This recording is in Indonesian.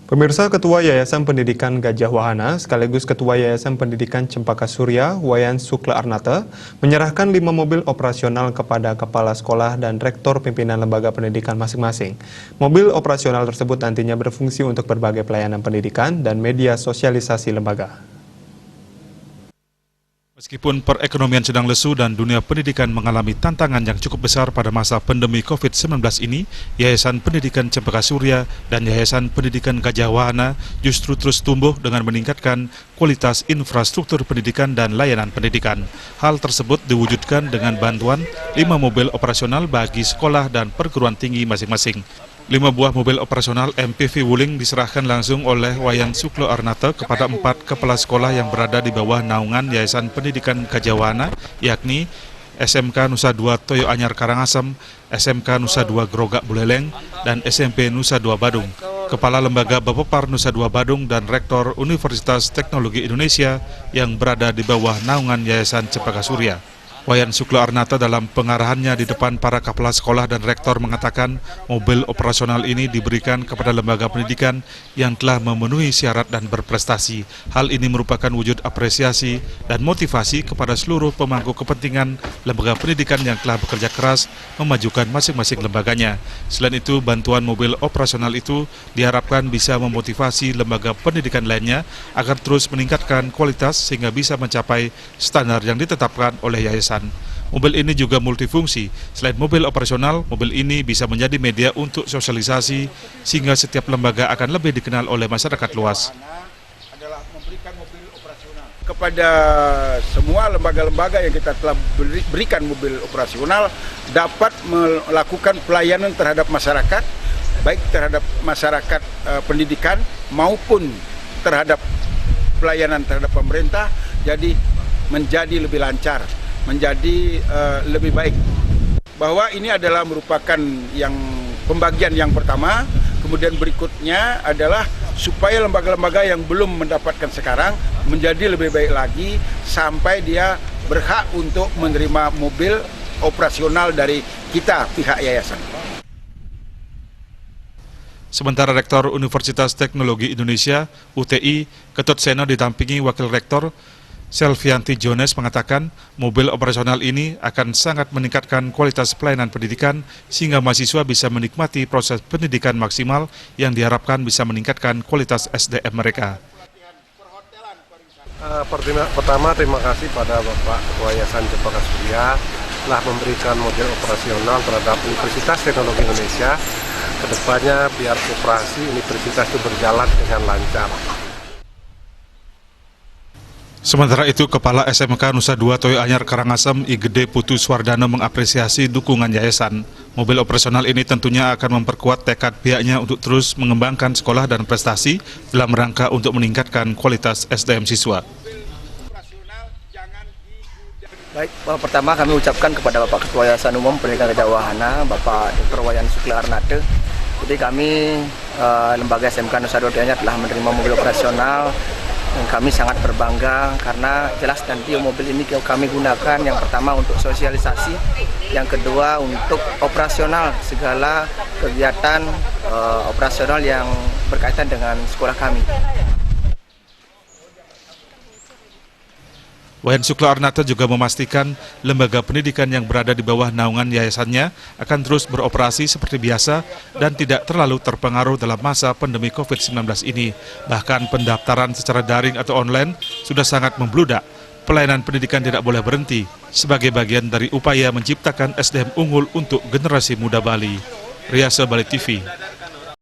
Pemirsa, Ketua Yayasan Pendidikan Gajah Wahana sekaligus Ketua Yayasan Pendidikan Cempaka Surya, Wayan Sukla Arnata, menyerahkan 5 mobil operasional kepada kepala sekolah dan rektor pimpinan lembaga pendidikan masing-masing. Mobil operasional tersebut nantinya berfungsi untuk berbagai pelayanan pendidikan dan media sosialisasi lembaga. Meskipun perekonomian sedang lesu dan dunia pendidikan mengalami tantangan yang cukup besar pada masa pandemi COVID-19 ini, Yayasan Pendidikan Cempaka Surya dan Yayasan Pendidikan Gajah Wahana justru terus tumbuh dengan meningkatkan kualitas infrastruktur pendidikan dan layanan pendidikan. Hal tersebut diwujudkan dengan bantuan 5 mobil operasional bagi sekolah dan perguruan tinggi masing-masing. 5 buah mobil operasional MPV Wuling diserahkan langsung oleh Wayan Sukla Arnata kepada 4 kepala sekolah yang berada di bawah naungan Yayasan Pendidikan Gajah Wahana, yakni SMK Nusa 2 Toyo Anyar Karangasem, SMK Nusa 2 Grogak Buleleng, dan SMP Nusa 2 Badung. Kepala Lembaga Bapepar Nusa 2 Badung dan Rektor Universitas Teknologi Indonesia yang berada di bawah naungan Yayasan Cempaka Surya. Wayan Sukla Arnata dalam pengarahannya di depan para kepala sekolah dan rektor mengatakan mobil operasional ini diberikan kepada lembaga pendidikan yang telah memenuhi syarat dan berprestasi. Hal ini merupakan wujud apresiasi dan motivasi kepada seluruh pemangku kepentingan lembaga pendidikan yang telah bekerja keras memajukan masing-masing lembaganya. Selain itu, bantuan mobil operasional itu diharapkan bisa memotivasi lembaga pendidikan lainnya agar terus meningkatkan kualitas sehingga bisa mencapai standar yang ditetapkan oleh yayasan. Mobil ini juga multifungsi. Selain mobil operasional, mobil ini bisa menjadi media untuk sosialisasi sehingga setiap lembaga akan lebih dikenal oleh masyarakat luas. Kepada semua lembaga-lembaga yang kita telah berikan mobil operasional dapat melakukan pelayanan terhadap masyarakat, baik terhadap masyarakat pendidikan maupun terhadap pelayanan terhadap pemerintah, jadi menjadi lebih lancar, menjadi lebih baik. Bahwa ini adalah merupakan yang pembagian yang pertama, kemudian berikutnya adalah supaya lembaga-lembaga yang belum mendapatkan sekarang menjadi lebih baik lagi sampai dia berhak untuk menerima mobil operasional dari kita pihak yayasan. Sementara Rektor Universitas Teknologi Indonesia, UTI, Ketut Seno didampingi Wakil Rektor Selvianti Jones mengatakan mobil operasional ini akan sangat meningkatkan kualitas pelayanan pendidikan sehingga mahasiswa bisa menikmati proses pendidikan maksimal yang diharapkan bisa meningkatkan kualitas SDM mereka. Pertama, terima kasih pada Bapak Ketua Yayasan Cempaka Surya telah memberikan mobil operasional terhadap Universitas Teknologi Indonesia. Kedepannya biar operasi universitas itu berjalan dengan lancar. Sementara itu, Kepala SMK Nusa 2 Toyo Anyar Karangasem Igede Putu Swardana mengapresiasi dukungan yayasan. Mobil operasional ini tentunya akan memperkuat tekad pihaknya untuk terus mengembangkan sekolah dan prestasi dalam rangka untuk meningkatkan kualitas SDM siswa. Baik, pertama kami ucapkan kepada Bapak Ketua Yayasan Umum Pendidikan Gajah Wahana, Bapak Dr. Wayan Sukla Arnata. Jadi kami lembaga SMK Nusa 2 Toyo Anyar telah menerima mobil operasional. Kami sangat berbangga karena jelas nanti mobil ini kami gunakan yang pertama untuk sosialisasi, yang kedua untuk operasional segala kegiatan operasional yang berkaitan dengan sekolah kami. Wayan Sukla Arnata juga memastikan lembaga pendidikan yang berada di bawah naungan yayasannya akan terus beroperasi seperti biasa dan tidak terlalu terpengaruh dalam masa pandemi COVID-19 ini. Bahkan pendaftaran secara daring atau online sudah sangat membludak. Pelayanan pendidikan tidak boleh berhenti sebagai bagian dari upaya menciptakan SDM unggul untuk generasi muda Bali. Riasa Bali TV.